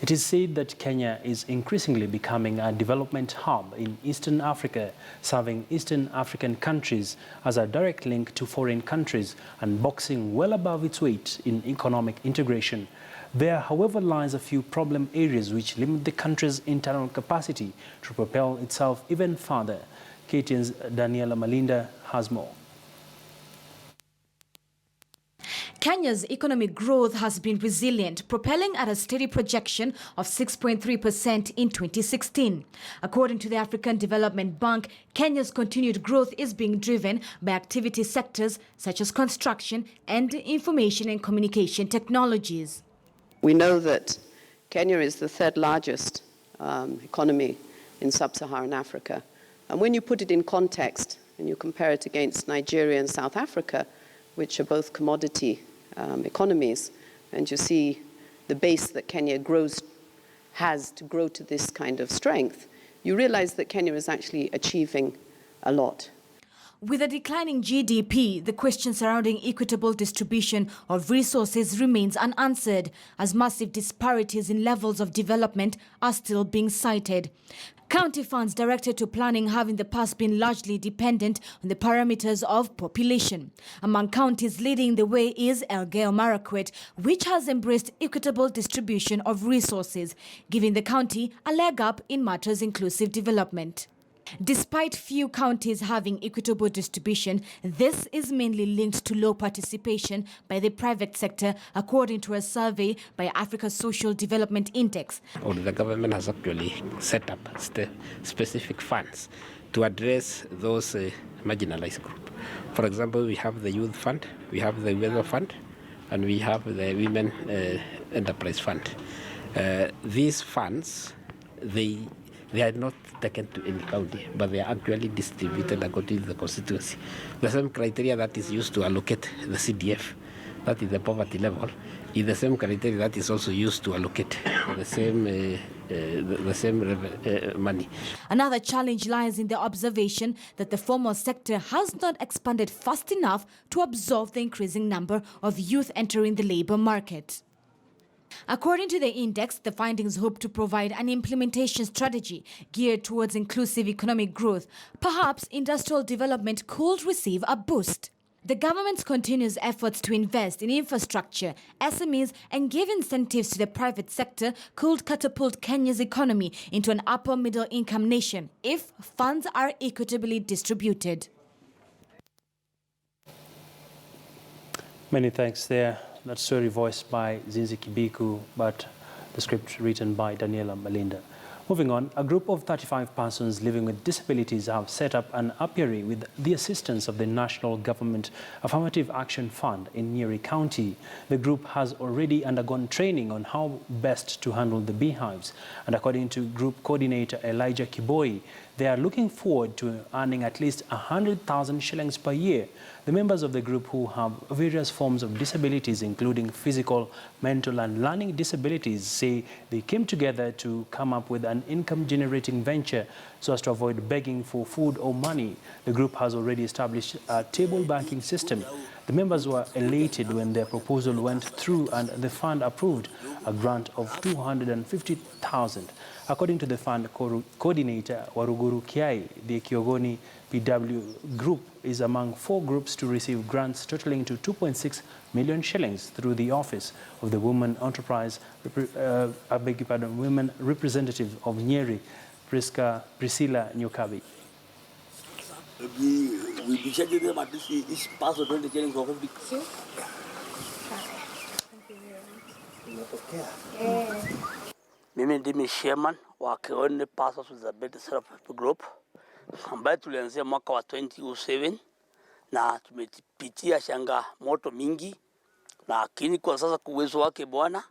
It is said that Kenya is increasingly becoming a development hub in Eastern Africa, serving Eastern African countries as a direct link to foreign countries and boxing well above its weight in economic integration. There, however, lies a few problem areas which limit the country's internal capacity to propel itself even further. KTN's Daniela Malinda has more. Kenya's economic growth has been resilient, propelling at a steady projection of 6.3% in 2016. According to the African Development Bank, Kenya's continued growth is being driven by activity sectors such as construction and information and communication technologies. We know that Kenya is the third largest economy in sub-Saharan Africa. And when you put it in context and you compare it against Nigeria and South Africa, which are both commodity economies, and you see the base that Kenya has to grow to this kind of strength, you realize that Kenya is actually achieving a lot. With a declining GDP, the question surrounding equitable distribution of resources remains unanswered, as massive disparities in levels of development are still being cited. County funds directed to planning have in the past been largely dependent on the parameters of population. Among counties leading the way is Elgeyo Marakwet, which has embraced equitable distribution of resources, giving the county a leg up in matters inclusive development. Despite few counties having equitable distribution, this is mainly linked to low participation by the private sector, according to a survey by Africa's Social Development Index. The government has actually set up specific funds to address those marginalized groups. For example, we have the Youth Fund, we have the Weather Fund, and we have the Women Enterprise Fund. These funds, they are not taken to any county, but they are actually distributed according to the constituency. The same criteria that is used to allocate the CDF, that is the poverty level, is the same criteria that is also used to allocate the same money. Another challenge lies in the observation that the formal sector has not expanded fast enough to absorb the increasing number of youth entering the labor market. According to the index, the findings hope to provide an implementation strategy geared towards inclusive economic growth. Perhaps industrial development could receive a boost. The government's continuous efforts to invest in infrastructure, SMEs, and give incentives to the private sector could catapult Kenya's economy into an upper middle income nation if funds are equitably distributed. Many thanks there. That story voiced by Zinzi Kibiku, but the script written by Daniela Malinda. Moving on, a group of 35 persons living with disabilities have set up an apiary with the assistance of the National Government Affirmative Action Fund in Nyeri County. The group has already undergone training on how best to handle the beehives. And according to group coordinator Elijah Kiboi, they are looking forward to earning at least 100,000 shillings per year. The members of the group, who have various forms of disabilities, including physical, mental and learning disabilities, say they came together to come up with an income-generating venture so as to avoid begging for food or money. The group has already established a table banking system. The members were elated when their proposal went through and the fund approved a grant of 250,000. According to the fund coordinator Waruguru Kiai, the Kiogoni PW group is among 4 groups to receive grants totaling to 2.6 million shillings through the Office of the Women Enterprise, Women Representative of Nyeri, Priscilla Nyukabi. We checked them at least each pass of 20 shillings for 50. Mimi ndimi chairman wa Kioni Persons with Disability Self-Help Group ambaye tulianzia mwaka wa 2007 na tumepitia changamoto mingi, lakini kwa sasa kwa uwezo wake Bwana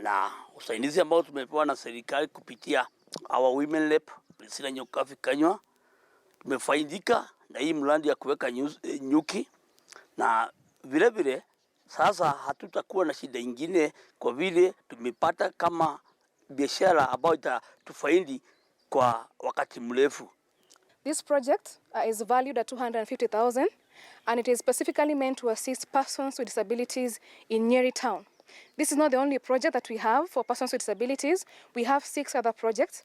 na usaidizi ambao tumepewa na serikali kupitia our women rep Priscilla Nyokafi Kanywa, tumefaidika na hii mradi ya kuweka nyuki, na vile vile sasa hatutakuwa na shida nyingine kwa vile tumepata kama biashara ambayo itatufaidi kwa wakati mrefu. This project is valued at 250,000 and it is specifically meant to assist persons with disabilities in Nyeri town. This is not the only project that we have for persons with disabilities. We have 6 other projects,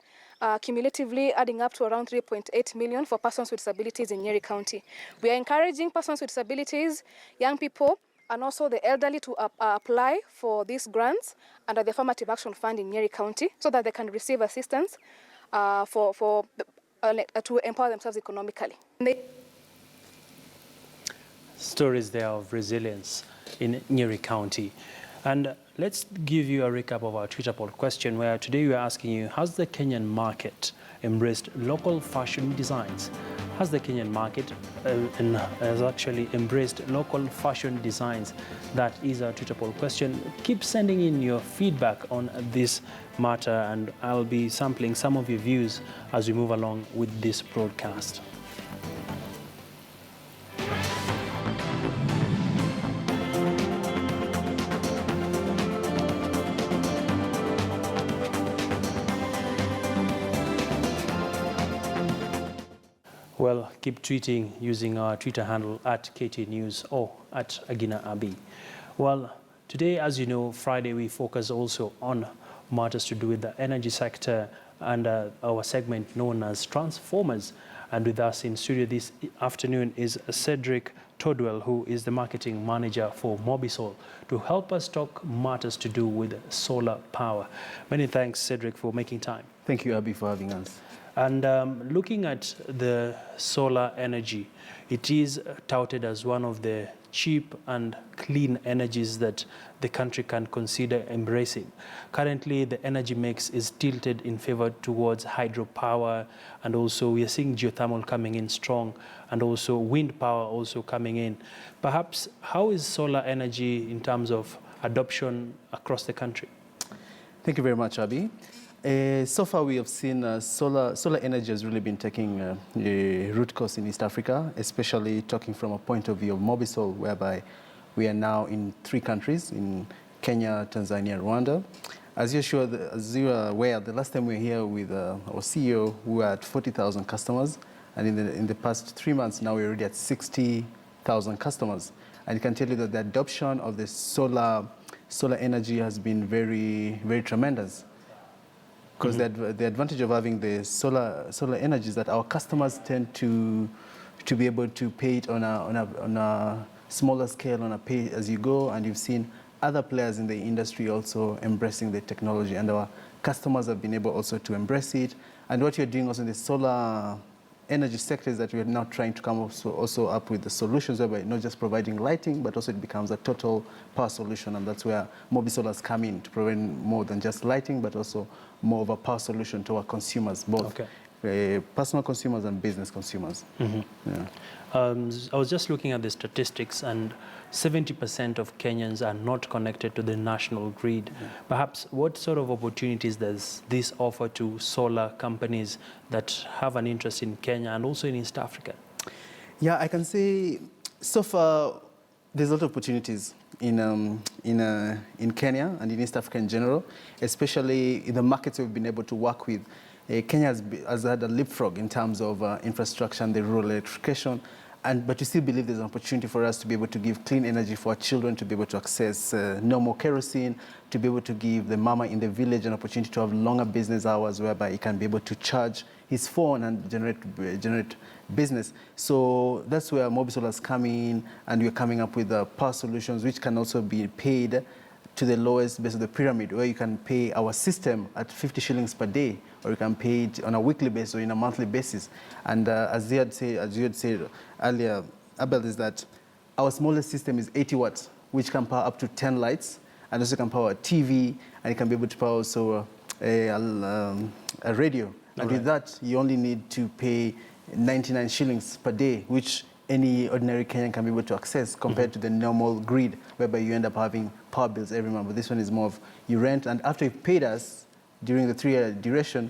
cumulatively adding up to around 3.8 million for persons with disabilities in Nyeri County. We are encouraging persons with disabilities, young people, and also the elderly to apply for these grants under the Affirmative Action Fund in Nyeri County so that they can receive assistance to empower themselves economically. Stories there of resilience in Nyeri County. And let's give you a recap of our Twitter poll question, where today we are asking you, has the Kenyan market embraced local fashion designs? Has the Kenyan market has actually embraced local fashion designs? That is our Twitter poll question. Keep sending in your feedback on this matter, and I'll be sampling some of your views as we move along with this broadcast. Well, keep tweeting using our Twitter handle at KT News or at Agina Abi. Well, today, as you know, Friday, we focus also on matters to do with the energy sector and our segment known as Transformers. And with us in studio this afternoon is Cedric Todwell, who is the marketing manager for Mobisol, to help us talk matters to do with solar power. Many thanks, Cedric, for making time. Thank you, Abby, for having us. And looking at the solar energy, it is touted as one of the cheap and clean energies that the country can consider embracing. Currently, the energy mix is tilted in favor towards hydropower, and also we are seeing geothermal coming in strong, and also wind power also coming in. Perhaps, how is solar energy in terms of adoption across the country? Thank you very much, Abby. So far, we have seen solar energy has really been taking a root cause in East Africa, especially talking from a point of view of Mobisol, whereby we are now in 3 countries, in Kenya, Tanzania, Rwanda. As you are aware, the last time we were here with our CEO, we were at 40,000 customers, and in the past 3 months, now we're already at 60,000 customers. And I can tell you that the adoption of the solar energy has been very, very tremendous. Because the advantage of having the solar energy is that our customers tend to be able to pay it on a smaller scale, on a pay as you go, and you've seen other players in the industry also embracing the technology, and our customers have been able also to embrace it. And what you're doing also in the solar energy sector is that we are now trying to come also up with the solutions whereby not just providing lighting, but also it becomes a total power solution, and that's where Mobisol has come in to provide more than just lighting, but also more of a power solution to our consumers, both personal consumers and business consumers. Mm-hmm. Yeah. I was just looking at the statistics, and 70% of Kenyans are not connected to the national grid. Yeah. Perhaps what sort of opportunities does this offer to solar companies that have an interest in Kenya and also in East Africa? Yeah, I can say so far there's a lot of opportunities in Kenya and in East Africa in general, especially in the markets we've been able to work with. Kenya has had a leapfrog in terms of infrastructure and the rural electrification, but we still believe there's an opportunity for us to be able to give clean energy for our children, to be able to access no more kerosene, to be able to give the mama in the village an opportunity to have longer business hours whereby he can be able to charge his phone and generate business. So that's where Mobisol has come in, and we're coming up with power solutions which can also be paid to the lowest base of the pyramid, where you can pay our system at 50 shillings per day, or you can pay it on a weekly basis or in a monthly basis. And as you had said earlier, Abel, is that our smallest system is 80 watts, which can power up to 10 lights, and also can power a TV, and it can be able to power also a radio. And with that, you only need to pay 99 shillings per day, which any ordinary Kenyan can be able to access compared to the normal grid, whereby you end up having power bills every month. But this one is more of you rent, and after you've paid us during the 3-year duration,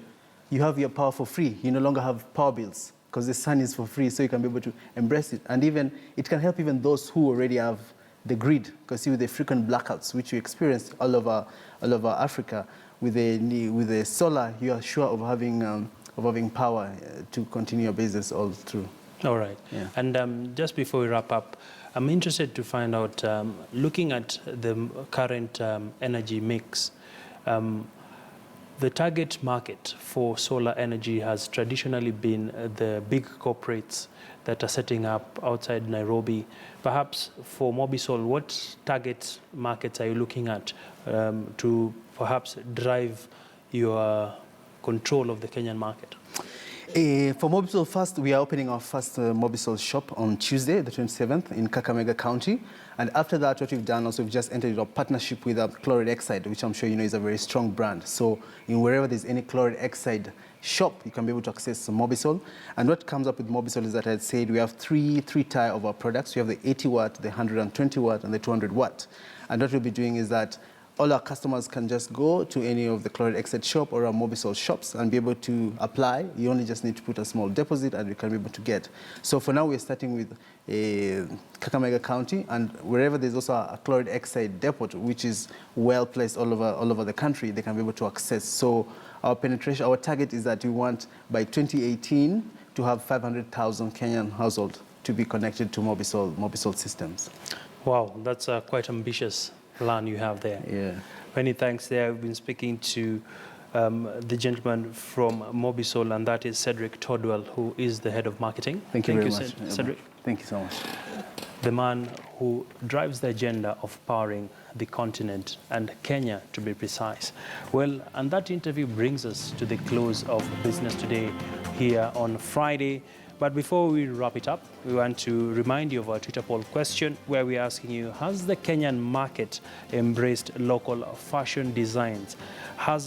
you have your power for free. You no longer have power bills because the sun is for free, so you can be able to embrace it. And even it can help even those who already have the grid, because see, with the frequent blackouts which we experience all over Africa, with the solar, you are sure of having power to continue your business all through. All right. Yeah. And just before we wrap up, I'm interested to find out, looking at the current energy mix, the target market for solar energy has traditionally been the big corporates that are setting up outside Nairobi. Perhaps for Mobisol, what target markets are you looking at to perhaps drive your control of the Kenyan market? For Mobisol first, we are opening our first Mobisol shop on Tuesday, the 27th, in Kakamega County. And after that, what we've done also, we've just entered a partnership with Chloride Exide, which I'm sure you know is a very strong brand. So in wherever there's any Chloride Exide shop, you can be able to access Mobisol. And what comes up with Mobisol is that I said we have three tier of our products. We have the 80 watt, the 120 watt, and the 200 watt. And what we'll be doing is that all our customers can just go to any of the Chloride Exide shop or our Mobisol shops and be able to apply. You only just need to put a small deposit and you can be able to get. So for now, we're starting with Kakamega County, and wherever there's also a Chloride Exide depot, which is well placed all over the country, they can be able to access. So our penetration, our target is that we want by 2018 to have 500,000 Kenyan households to be connected to Mobisol systems. Wow, that's quite ambitious plan you have there. Yeah. Many thanks there. I've been speaking to the gentleman from Mobisol, and that is Cedric Todwell, who is the head of marketing. Thank you very much, Cedric. Thank you so much. The man who drives the agenda of powering the continent, and Kenya to be precise. Well, and that interview brings us to the close of Business Today here on Friday. But before we wrap it up, we want to remind you of our Twitter poll question, where we're asking you, has the Kenyan market embraced local fashion designs? Has